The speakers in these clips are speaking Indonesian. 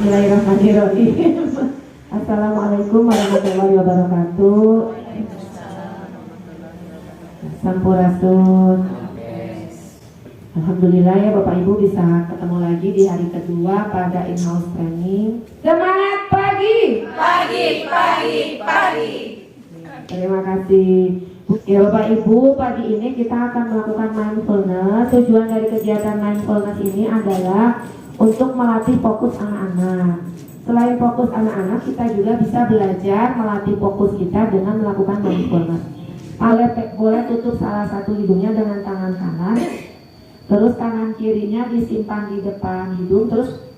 Bismillahirrahmanirrahim. Assalamualaikum warahmatullahi wabarakatuh. Sampurasun. Alhamdulillah ya Bapak Ibu bisa ketemu lagi di hari kedua pada in-house training. Semangat pagi. Pagi. Terima kasih. Ya Bapak Ibu, pagi ini kita akan melakukan mindfulness. Tujuan dari kegiatan mindfulness ini adalah untuk melatih fokus anak-anak. Selain fokus anak-anak, kita juga bisa belajar melatih fokus kita dengan melakukan mindfulness. Boleh tutup salah satu hidungnya dengan tangan kanan, terus tangan kirinya disimpan di depan hidung, terus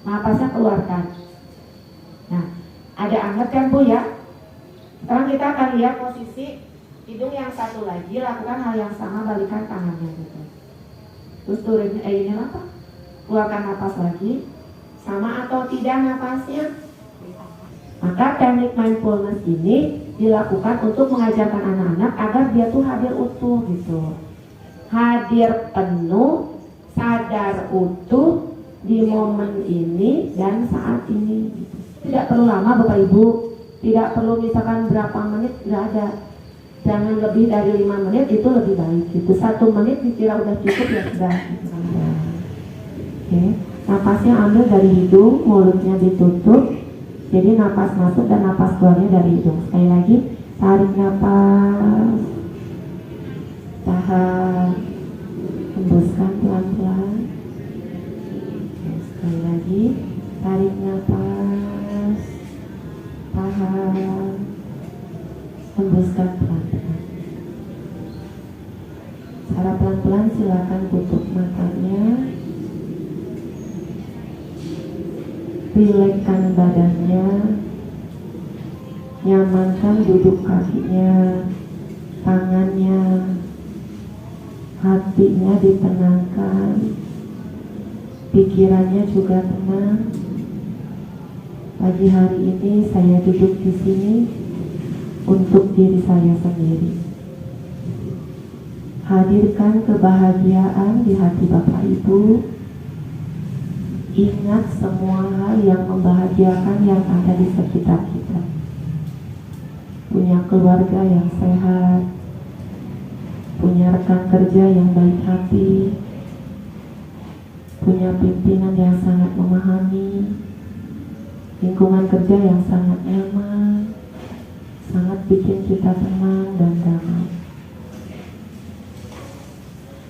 napasnya keluarkan. Nah, ada anget kan Bu ya? Sekarang kita akan lihat posisi hidung yang satu lagi, lakukan hal yang sama, balikan tangannya gitu. Terus turunin ini apa? Keluarkan napas lagi, sama atau tidak napasnya. Maka teknik mindfulness ini dilakukan untuk mengajarkan anak-anak agar dia tuh hadir utuh gitu. Hadir penuh, sadar utuh di momen ini dan saat ini gitu. Tidak perlu lama Bapak Ibu, tidak perlu misalkan berapa menit, tidak ada. Jangan lebih dari 5 menit, itu lebih baik gitu. 1 menit dikira udah cukup ya sudah gitu. Oke, napasnya ambil dari hidung, mulutnya ditutup. Jadi napas masuk dan napas keluarnya dari hidung. Sekali lagi, tarik napas, tahan, hembuskan pelan-pelan. Sekali lagi, tarik napas, tahan, hembuskan pelan-pelan. Secara pelan-pelan silakan tutup matanya. Rilekskan badannya, nyamankan duduk kakinya, tangannya, hatinya ditenangkan, pikirannya juga tenang. Pagi hari ini saya duduk di sini untuk diri saya sendiri. Hadirkan kebahagiaan di hati Bapak Ibu. Ingat semua hal yang membahagiakan yang ada di sekitar kita. Punya keluarga yang sehat, punya rekan kerja yang baik hati, punya pimpinan yang sangat memahami, lingkungan kerja yang sangat nyaman, sangat bikin kita tenang dan damai.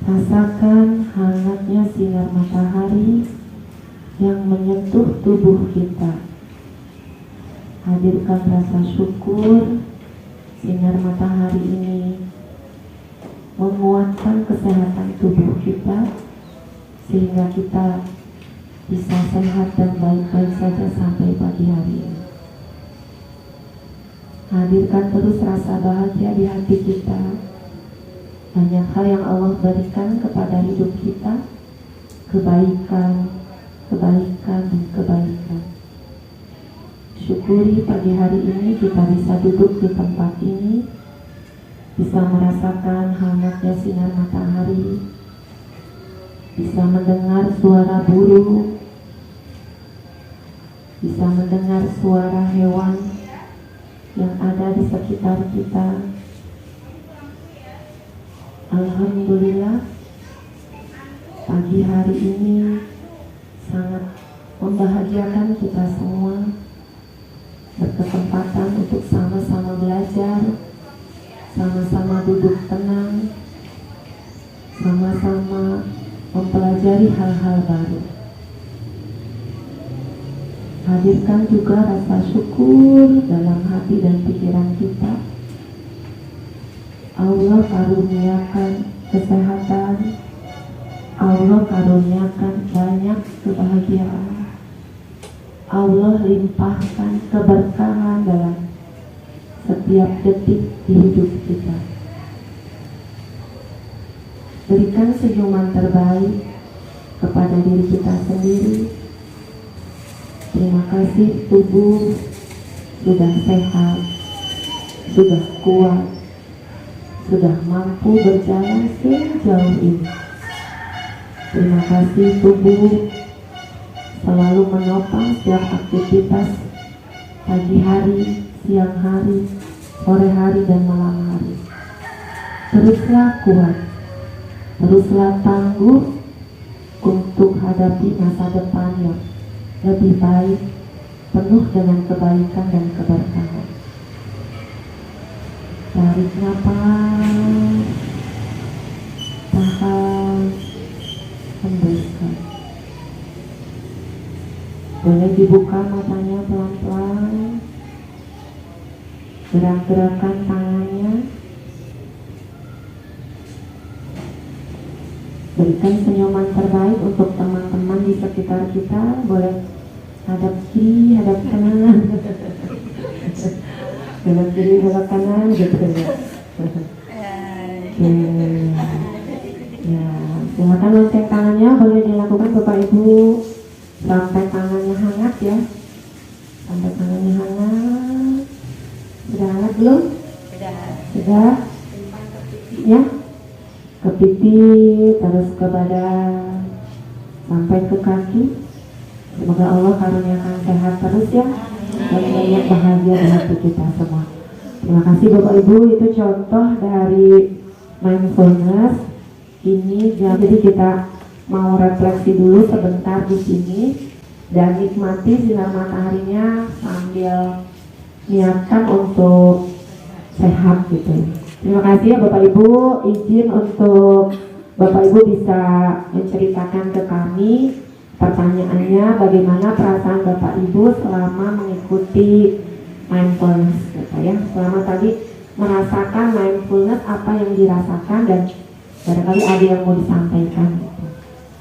Rasakan hangatnya sinar matahari yang menyentuh tubuh kita. Hadirkan rasa syukur. Sinar matahari ini menguatkan kesehatan tubuh kita sehingga kita bisa sehat dan baik-baik saja sampai pagi hari ini. Hadirkan terus rasa bahagia di hati kita. Banyak hal yang Allah berikan kepada hidup kita, kebaikan dan kebaikan. Syukuri pagi hari ini kita bisa duduk di tempat ini, bisa merasakan hangatnya sinar matahari, bisa mendengar suara burung, bisa mendengar suara hewan yang ada di sekitar kita. Alhamdulillah, pagi hari ini sangat membahagiakan kita semua, berkesempatan untuk sama-sama belajar, sama-sama duduk tenang, sama-sama mempelajari hal-hal baru. Hadirkan juga rasa syukur dalam hati dan pikiran kita. Allah karuniakan kesehatan, Allah karuniakan banyak kebahagiaan, Allah limpahkan keberkahan dalam setiap detik di hidup kita. Berikan senyuman terbaik kepada diri kita sendiri. Terima kasih tubuh sudah sehat, sudah kuat, sudah mampu berjalan sejauh ini. Terima kasih tubuh, selalu menopang setiap aktivitas pagi hari, siang hari, sore hari, dan malam hari. Teruslah kuat, teruslah tangguh untuk hadapi masa depan yang lebih baik, penuh dengan kebaikan dan keberkahan. Tarik nafas, tahan, hembuskan. Boleh dibuka matanya pelan-pelan, gerak-gerakan tangannya, berikan senyuman terbaik untuk teman-teman di sekitar kita. Boleh hadap kiri, hadap kanan, hadap kiri, hadap kanan, gitu ya. Ya, silakan lonceng tangannya, boleh dilakukan Bapak Ibu sampai tangannya hangat ya, sampai tangannya hangat. Sudah hangat belum? Sudah. Ya, ke pipi, terus ke badan, sampai ke kaki. Semoga Allah karuniakan sehat terus ya, dan banyak bahagia di hati kita semua. Terima kasih Bapak Ibu, itu contoh dari mindfulness. Ini jadi kita mau refleksi dulu sebentar di sini dan nikmati sinar mataharinya sambil niatkan untuk sehat gitu. Terima kasih ya Bapak Ibu, izin untuk Bapak Ibu bisa menceritakan ke kami pertanyaannya, bagaimana perasaan Bapak Ibu selama mengikuti mindfulness gitu ya. Selama tadi merasakan mindfulness, apa yang dirasakan dan barangkali ada yang mau disampaikan gitu.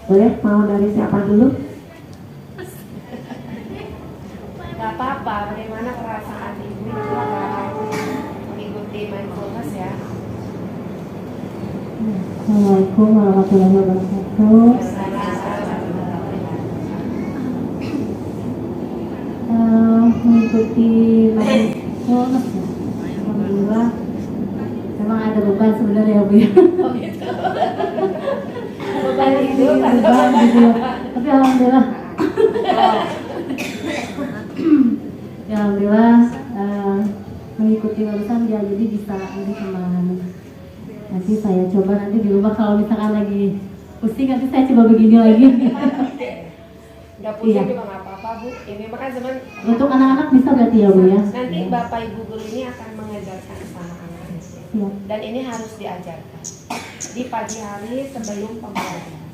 Boleh, mau dari siapa dulu? Gak apa-apa, bagaimana perasaan Ibu itu mengikuti mindfulness ya. Assalamualaikum warahmatullahi wabarakatuh. Mengikuti mindfulness ya, alhamdulillah memang ada beban sebenarnya Bu ya. Beban itu beban gitu ya. Tapi alhamdulillah ya alhamdulillah mengikuti barusan ya, jadi bisa lebih tenang. Nanti saya coba nanti di rumah kalau misalkan lagi pusing, nanti saya coba begini lagi. Gak pusing juga nggak apa-apa Bu. Ini makanya zaman Untuk anak-anak bisa berarti ya Bu ya. nanti Bapak Ibu guru ini akan mengajarkan sama anak. Ya. Dan ini harus diajarkan di pagi hari sebelum pembelajaran.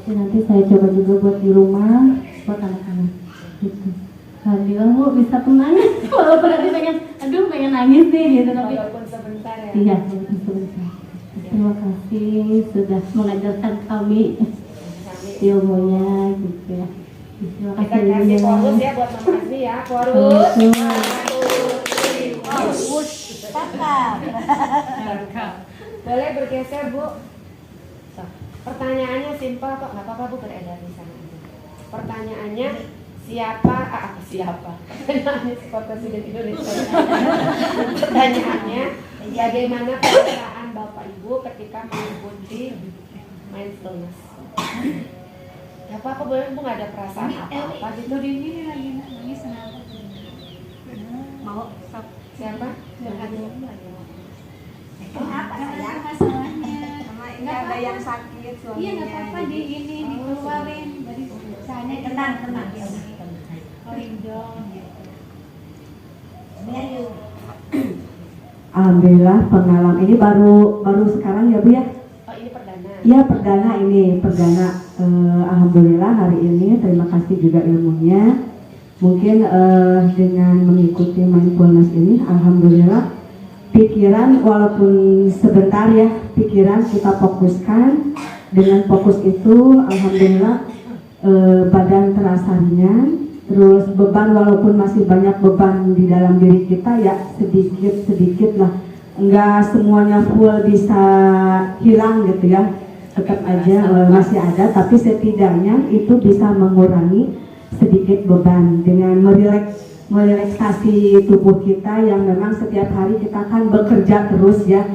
Nanti saya coba juga buat di rumah buat anak-anak. Gitu. Alhamdulillah Bu bisa tenang. Walaupun nanti pengen nangis nih gitu, tapi Walaupun sebentar ya. iya walaupun sebentar. Terima kasih sudah mengajarkan kami ilmunya gitu ya. Terima Kita kasih. kasih chorus ya buat Mama Azmi ya. Chorus. Boleh bergeser Bu. So, pertanyaannya simpel kok, nggak apa-apa Bu, beredar di sana aja. Pertanyaannya siapa? Pertanyaannya Pak Presiden Indonesia. Pertanyaannya bagaimana perasaan Bapak Ibu ketika mengikuti mindfulness? Gak apa-apa, boleh Bu, nggak ada perasaan apa-apa gitu. Ini lagi nangis kenapa? Mau stop. Siapa? Kenapa sayang masalahnya? Nggak ada yang sakit suaminya. Iya nggak apa-apa di ini dikeluarin dari sana. Tenang. Calling down gitu. Alhamdulillah pengalaman ini baru sekarang ya Bu ya. Oh, ini perdana. Iya perdana. Alhamdulillah hari ini terima kasih juga ilmunya. Mungkin dengan mengikuti mindfulness ini, alhamdulillah pikiran walaupun sebentar ya, pikiran kita fokuskan. Dengan fokus itu, alhamdulillah badan terasa ringan. Terus beban walaupun masih banyak beban di dalam diri kita ya sedikit lah. Enggak semuanya full bisa hilang gitu ya. Tetap aja masih ada, tapi setidaknya itu bisa mengurangi sedikit beban dengan merelaksasi tubuh kita yang memang setiap hari kita kan bekerja terus ya.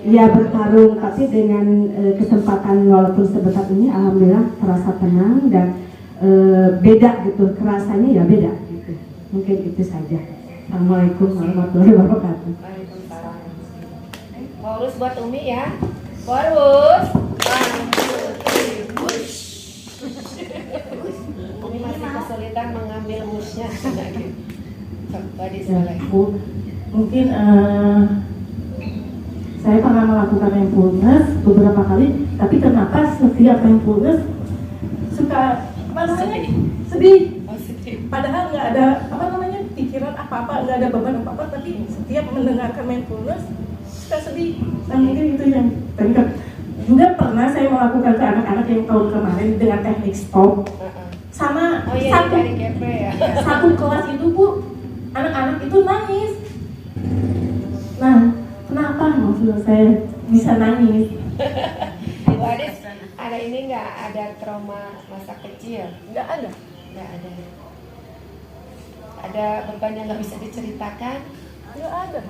Bertarung, tapi dengan kesempatan walaupun sebentar ini alhamdulillah terasa tenang dan beda gitu, kerasanya ya beda gitu. Mungkin itu saja. Assalamualaikum warahmatullahi wabarakatuh. Waalaikumsalam. Chorus buat Umi ya. Chorus. Umi masih kesulitan mengambil musnya. Coba disoleh. Mungkin saya pernah melakukan mindfulness beberapa kali, tapi kenapa setiap mindfulness suka sedih. Padahal nggak ada pikiran apa-apa, nggak ada beban apa-apa, tapi setiap mendengarkan mindfulness suka sedih. Nah, mungkin itu yang juga pernah saya melakukan ke anak-anak yang tahun kemarin dengan teknik stop. Sama satu kelas itu Bu, anak-anak itu nangis. Nah, kenapa maksud saya bisa nangis? Ibu Adis, ada ini nggak, ada trauma masa kecil? Nggak ada. Nggak ada. Ada beban yang nggak bisa diceritakan? Nggak ada.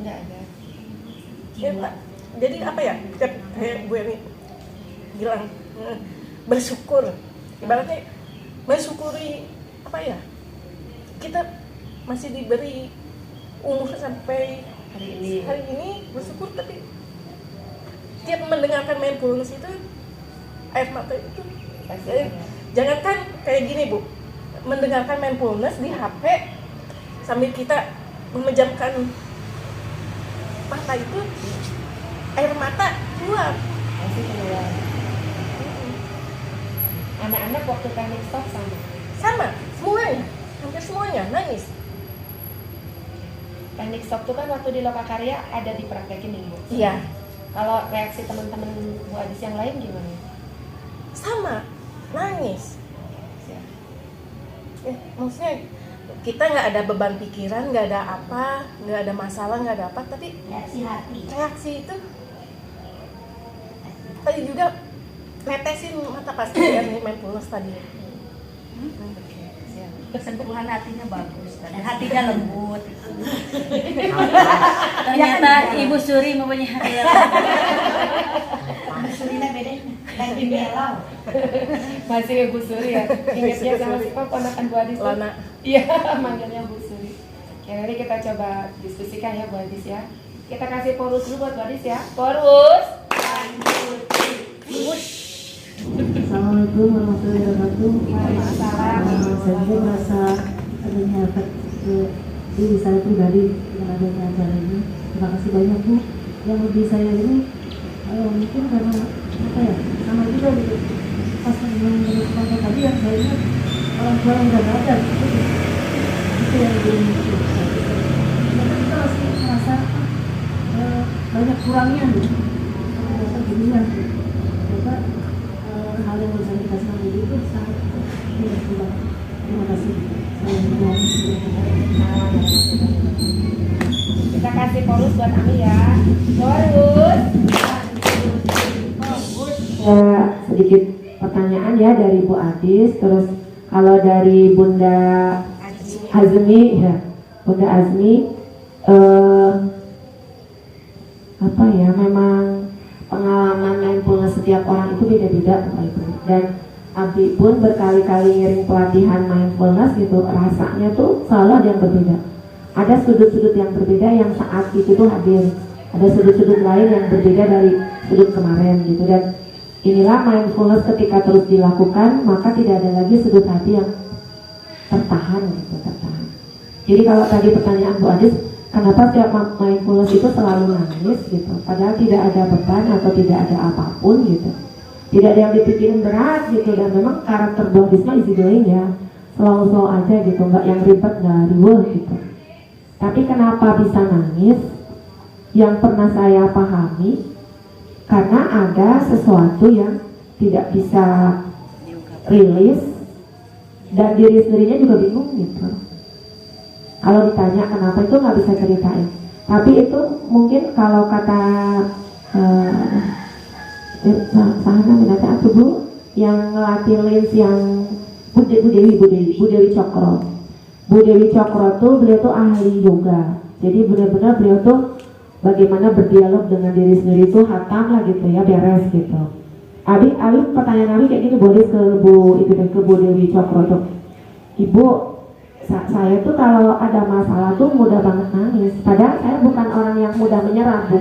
Nggak ada. Ya, jadi apa ya? Kayak gue ini bilang bersyukur. Ibaratnya mensyukuri apa ya? Kita masih diberi umur sampai hari ini bersyukur, tapi tiap mendengarkan mindfulness itu air mata itu jangankan kayak gini Bu, mendengarkan mindfulness di HP sambil kita memejamkan mata itu air mata keluar. Masih keluar. Anak-anak waktu teknik stop sama semuanya, hampir semuanya nangis. Teknik stop itu kan waktu di Lokakarya ada dipraktekin nih Bu. Iya. Kalau reaksi teman-teman Bu Adis yang lain gimana? Sama, nangis. Maksudnya kita nggak ada beban pikiran, nggak ada apa, nggak ada masalah, nggak ada apa, tapi reaksi itu tadi juga netesin mata pasti yang mindfulness tadi. Sentuhan hatinya bagus dan hatinya lembut. Ternyata Ibu Suri mempunyai hati yang Surina beda lagi melau. Masih Ibu Suri ya. Ingatnya sama siapa ponakan Bu Adis? Lana. Iya, manggilnya Bu Suri. Ya, nanti kita coba diskusikan ya Bu Adis ya. Kita kasih chorus dulu buat Bu Adis ya. Chorus. Assalamualaikum warahmatullahi wabarakatuh. Saya juga merasa adanya efek ke diri saya pribadi dengan adanya acara ini. Terima kasih banyak Bu. Yang lebih saya ini mungkin karena apa ya, sama juga gitu. Pas mendengar tadi yang saya ingat orang tua yang nggak ada gitu. Itu yang lebih gitu. Karena kita masih merasa banyak kurangnya gitu. Merasa dunia gitu. Coba hal yang bisa dikasih sama itu sangat tidak mudah. Terima kasih. Kita kasih chorus buat Ami ya. Chorus. Sedikit pertanyaan ya dari Bu Adis. Terus kalau dari Bunda Azmi ya, Bunda Azmi apa ya, memang pengalaman mindfulness setiap orang itu beda-beda Bapak Ibu. Dan Abi pun berkali-kali ngiring pelatihan mindfulness gitu, rasanya tuh selalu ada yang berbeda. Ada sudut-sudut yang berbeda yang saat itu tuh hadir. Ada sudut-sudut lain yang berbeda dari sudut kemarin gitu. Dan inilah mindfulness ketika terus dilakukan, maka tidak ada lagi sudut hati yang tertahan gitu, tertahan. Jadi kalau tadi pertanyaan Bu Adis, kenapa setiap mindfulness itu selalu nangis gitu, padahal tidak ada beban atau tidak ada apapun gitu, tidak ada yang dipikirin berat gitu, dan memang karakter Bu Adis mah easy going ya, slow aja gitu, nggak yang ribet, nggak riweuh gitu. Tapi kenapa bisa nangis? Yang pernah saya pahami, karena ada sesuatu yang tidak bisa rilis dan diri sendirinya juga bingung gitu. Kalau ditanya kenapa itu nggak bisa ceritain. Tapi itu mungkin kalau kata Sahana Minata atau Bu yang ngelatih lins yang Bu Dewi Cokro. Bu Dewi Cokro tuh beliau tuh ahli yoga. Jadi benar-benar beliau tuh bagaimana berdialog dengan diri sendiri tuh hatam lah gitu ya, beres gitu. Abi pertanyaan Abi kayak gini, boleh ke Bu itu dan ke Bu Dewi Cokro tuh. Ibu, saya tuh kalau ada masalah tuh mudah banget nangis. Padahal saya bukan orang yang mudah menyerah, Bu.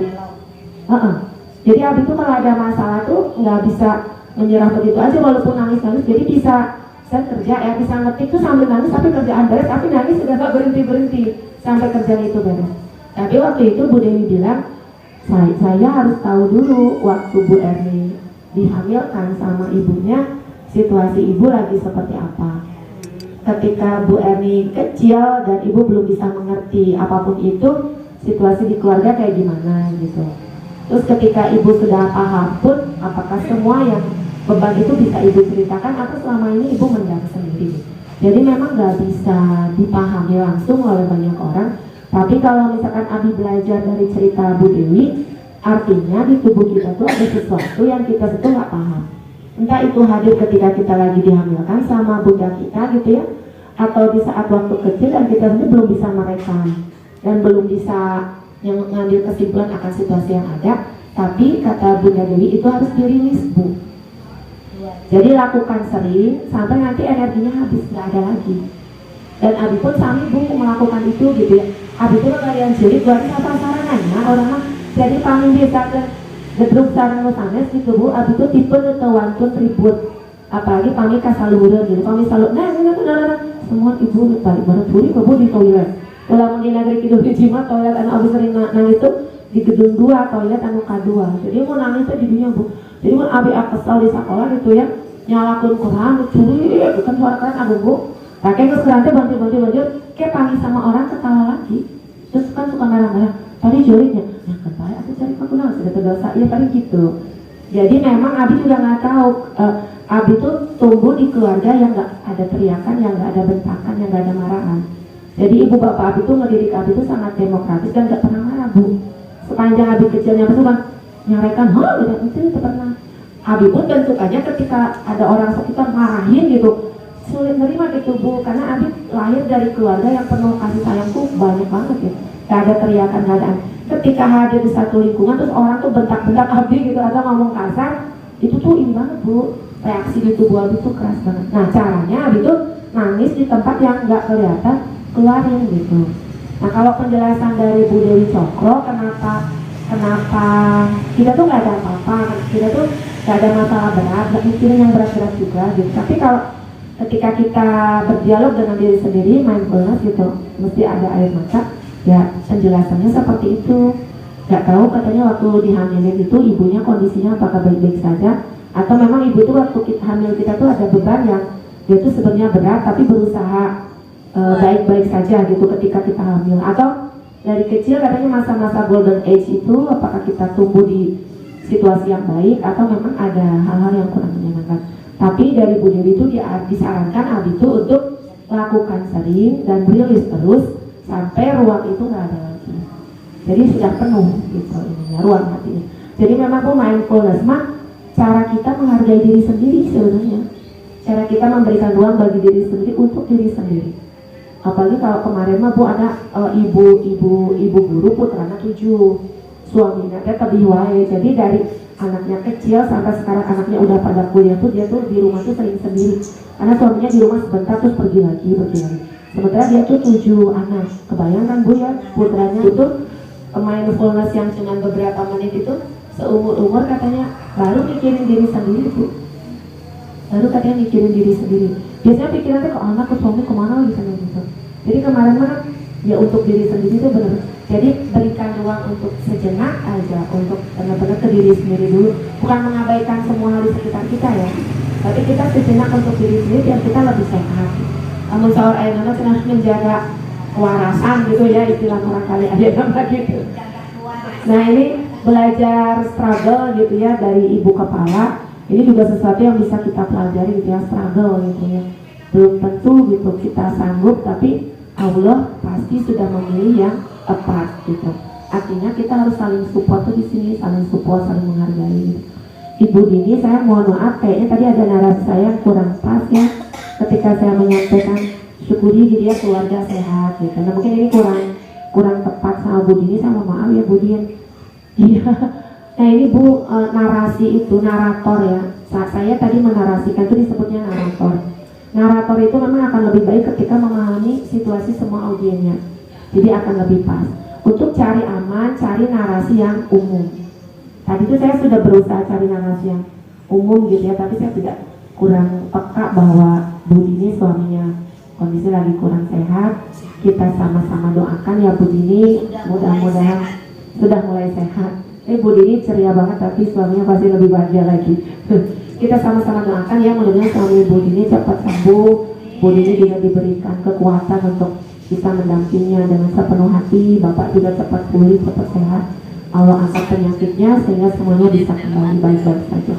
Jadi Abi tuh kalau ada masalah tuh nggak bisa menyerah begitu aja walaupun nangis-nangis. Jadi bisa saya kerja ya, bisa ngetik tuh sambil nangis tapi kerjaan beres, tapi nangis sudah nggak berhenti sampai kerjaan itu beres. Tapi waktu itu Bu Dewi bilang, saya harus tahu dulu waktu Bu Erni dihamilkan sama ibunya, situasi ibu lagi seperti apa. Ketika Bu Erni kecil dan ibu belum bisa mengerti apapun itu, situasi di keluarga kayak gimana gitu. Terus ketika ibu sudah paham pun, apakah semua yang beban itu bisa ibu ceritakan atau selama ini ibu mendam sendiri. Jadi memang nggak bisa dipahami langsung oleh banyak orang. Tapi kalau misalkan Abi belajar dari cerita Bu Dewi, artinya di tubuh kita tuh ada sesuatu yang kita itu nggak paham. Entah itu hadir ketika kita lagi dihamilkan sama bunda kita gitu ya, atau di saat waktu kecil dan kita sendiri belum bisa merekam dan belum bisa ngambil kesimpulan akan situasi yang ada. Tapi kata Bunda Dewi itu harus dirilis, Bu. Jadi lakukan sering sampai nanti energinya habis, nggak ada lagi. Dan Abi pun sami Bu melakukan itu gitu ya. Abi pun kalian jadi buat apa sarananya orang mah. Jadi kami bisa ke gedruk sarang sanes gitu Bu. Abi tuh tipe wantun ribut. Apalagi kami kasaluran gitu. Kami selalu nah semua ibu balik baru turi Bu di toilet. Kalau di negeri Kidul di Cima toilet anak Abi sering nangis itu di gedung 2 toilet anu K2. Jadi mau nangis tuh di dunia Bu. Jadi mau Abi kesal di sekolah gitu ya. Nyalakan Quran, curi, bukan suara keren aduh Bu. Kakek terus kerante bantu, kayak panggil sama orang ketawa lagi. Terus kan suka marah-marah. Tadi joritnya, nah ketawa aku cari aku sudah terdosa, ya tadi gitu. Jadi memang Abi juga nggak tahu. Abi tuh tumbuh di keluarga yang nggak ada teriakan, yang nggak ada bentakan, yang nggak ada marahan. Jadi ibu bapak Abi tuh ngedidik Abi tuh sangat demokratis dan nggak pernah marah Bu. Sepanjang Abi kecilnya pasti kan nyarekan, itu pernah. Abi pun tentukannya ketika ada orang sekitar marahin gitu, sulit nerima gitu Bu, karena Abi lahir dari keluarga yang penuh kasih sayang tuh banyak banget ya. Gak ada teriakan, gak ada. Ketika hadir di satu lingkungan terus orang tuh bentak-bentak Abi gitu atau ngomong kasar, itu tuh ini banget Bu, reaksi di tubuh Abi tuh keras banget. Nah caranya Abi tuh nangis di tempat yang gak kelihatan, keluarin gitu. Nah kalau penjelasan dari Bu Dewi Cokro kenapa kita tuh gak ada apa-apa, kita tuh gak ada masalah berat, gak mikirin yang berat-berat juga gitu. Tapi kalau ketika kita berdialog dengan diri sendiri, mindfulness gitu, mesti ada air mata. Ya penjelasannya seperti itu. Gak tahu katanya waktu dihamilin itu ibunya kondisinya apakah baik-baik saja, atau memang ibu itu waktu hamil kita tuh ada beban yang dia tuh sebenarnya berat tapi berusaha baik-baik saja gitu ketika kita hamil. Atau dari kecil katanya masa-masa golden age itu apakah kita tumbuh di situasi yang baik atau memang ada hal-hal yang kurang menyenangkan. Tapi dari Bu Dewi itu disarankan Abi itu untuk lakukan sering dan rilis terus sampai ruang itu nggak ada lagi. Jadi sudah penuh gitu ininya, ruang hatinya. Jadi memang Bu mindfulness mah cara kita menghargai diri sendiri sebenarnya. Cara kita memberikan ruang bagi diri sendiri untuk diri sendiri. Apalagi kalau kemarin mah Bu ada ibu guru putranya 7, suaminya lebih wae. Jadi dari anaknya kecil sampai sekarang anaknya udah pada kuliah tuh dia tuh di rumah tuh sering sendiri. Karena suaminya di rumah sebentar terus pergi lagi. Sementara dia tuh 7 anak. Kebayangkan Bu ya, putranya itu mindfulness yang cuma beberapa menit itu seumur-umur katanya baru mikirin diri sendiri Bu. Baru katanya mikirin diri sendiri. Biasanya pikirannya ke anak, ke suami, kemana lagi sana gitu. Jadi kemarin mah ya untuk diri sendiri itu benar. Jadi berikan ruang untuk sejenak aja, untuk benar-benar ke diri sendiri dulu. Bukan mengabaikan semua hal di sekitar kita ya, tapi kita sejenak untuk diri sendiri biar kita lebih sehat. Namun sahur ayat harus menjaga kewarasan gitu ya, istilah orang kali ada nama gitu. Nah ini belajar struggle gitu ya dari ibu kepala. Ini juga sesuatu yang bisa kita pelajari gitu ya, struggle gitu ya. Belum tentu gitu kita sanggup, tapi Allah pasti sudah memilih yang tepat gitu. Artinya kita harus saling support tuh di sini, saling support, saling menghargai. Gitu. Ibu Dini, saya mohon maaf kayaknya tadi ada narasi saya yang kurang pas ya. Ketika saya menyampaikan syukuri gitu ya keluarga sehat gitu. Nah mungkin ini kurang tepat sama Bu Dini, saya mohon maaf ya Bu Dini. Iya. Nah ini Bu, narasi itu, narator ya. Saat saya tadi menarasikan itu disebutnya narator. Narator itu memang akan lebih baik ketika memahami situasi semua audiennya. Jadi akan lebih pas. Untuk cari aman, cari narasi yang umum. Tadi itu saya sudah berusaha cari narasi yang umum gitu ya, tapi saya tidak kurang peka bahwa Bu Dini suaminya kondisi lagi kurang sehat. Kita sama-sama doakan ya Bu Dini, mudah-mudahan sudah mulai sehat. Bu Dini ceria banget tapi suaminya pasti lebih bahagia lagi. Kita sama-sama doakan ya, mudah-mudahan suami Bu Dini cepat sembuh. Bu Dini juga diberikan kekuatan untuk bisa mendampinginya dengan sepenuh hati. Bapak juga cepat pulih, cepat sehat. Allah angkat penyakitnya sehingga semuanya bisa kembali baik-baik saja.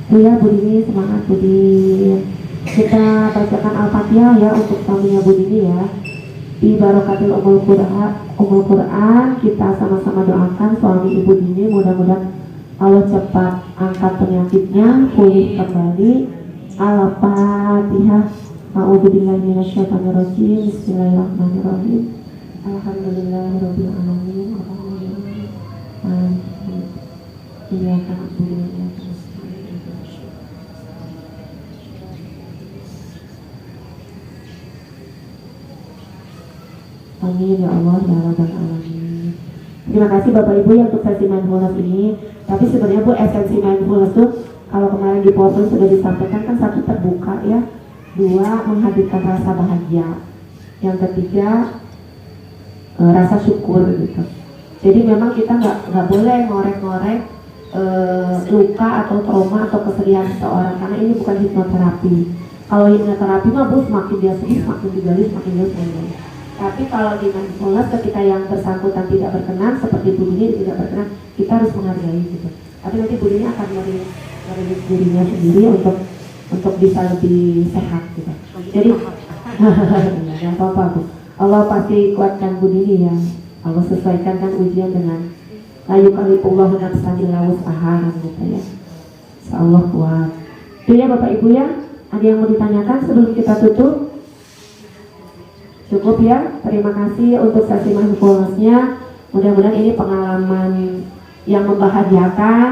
Itu ya Bu Dini, semangat Bu Dini. Kita bacakan Al-Fatihah ya untuk suaminya Bu Dini ya. Di barokatil umul Quran, kita sama-sama doakan suami Ibu Dini, mudah-mudahan Allah cepat angkat penyakitnya, pulih kembali. Al-Fatihah. A'udzubillahi minasyaitonirrajim. Bismillahirrahmanirrahim. Alhamdulillahirabbil alamin. Iyyaka na'budu wa iyyaka nasta'in. Amin ya Allah ya Rabbal alamin. Terima kasih Bapak Ibu ya untuk sesi mindfulness ini. Tapi sebenarnya Bu, esensi mindfulness tuh kalau kemarin di PowerPoint sudah disampaikan kan, satu terbuka ya, dua menghadirkan rasa bahagia, yang ketiga rasa syukur gitu. Jadi memang kita nggak boleh ngorek-ngorek luka atau trauma atau kesedihan seseorang, karena ini bukan hipnoterapi. Kalau hipnoterapi mah Bu, semakin dia sedih semakin digali, semakin dia sedih. Tapi kalau di mindfulness ketika yang bersangkutan tidak berkenan, seperti Bu Dini tidak berkenan, kita harus menghargai gitu. Tapi nanti Bu Dini akan merilis dirinya sendiri untuk bisa lebih sehat gitu. Jadi jangan apa-apa Bu. Allah pasti kuatkan Bu Dini ya. Allah sesuaikan kan ujian dengan la yukallifullahu nafsan illa wus'aha gitu ya. Insyaallah kuat. Itu ya Bapak Ibu ya. Ada yang mau ditanyakan sebelum kita tutup? Cukup ya. Terima kasih untuk sesi mindfulness-nya. Mudah-mudahan ini pengalaman yang membahagiakan.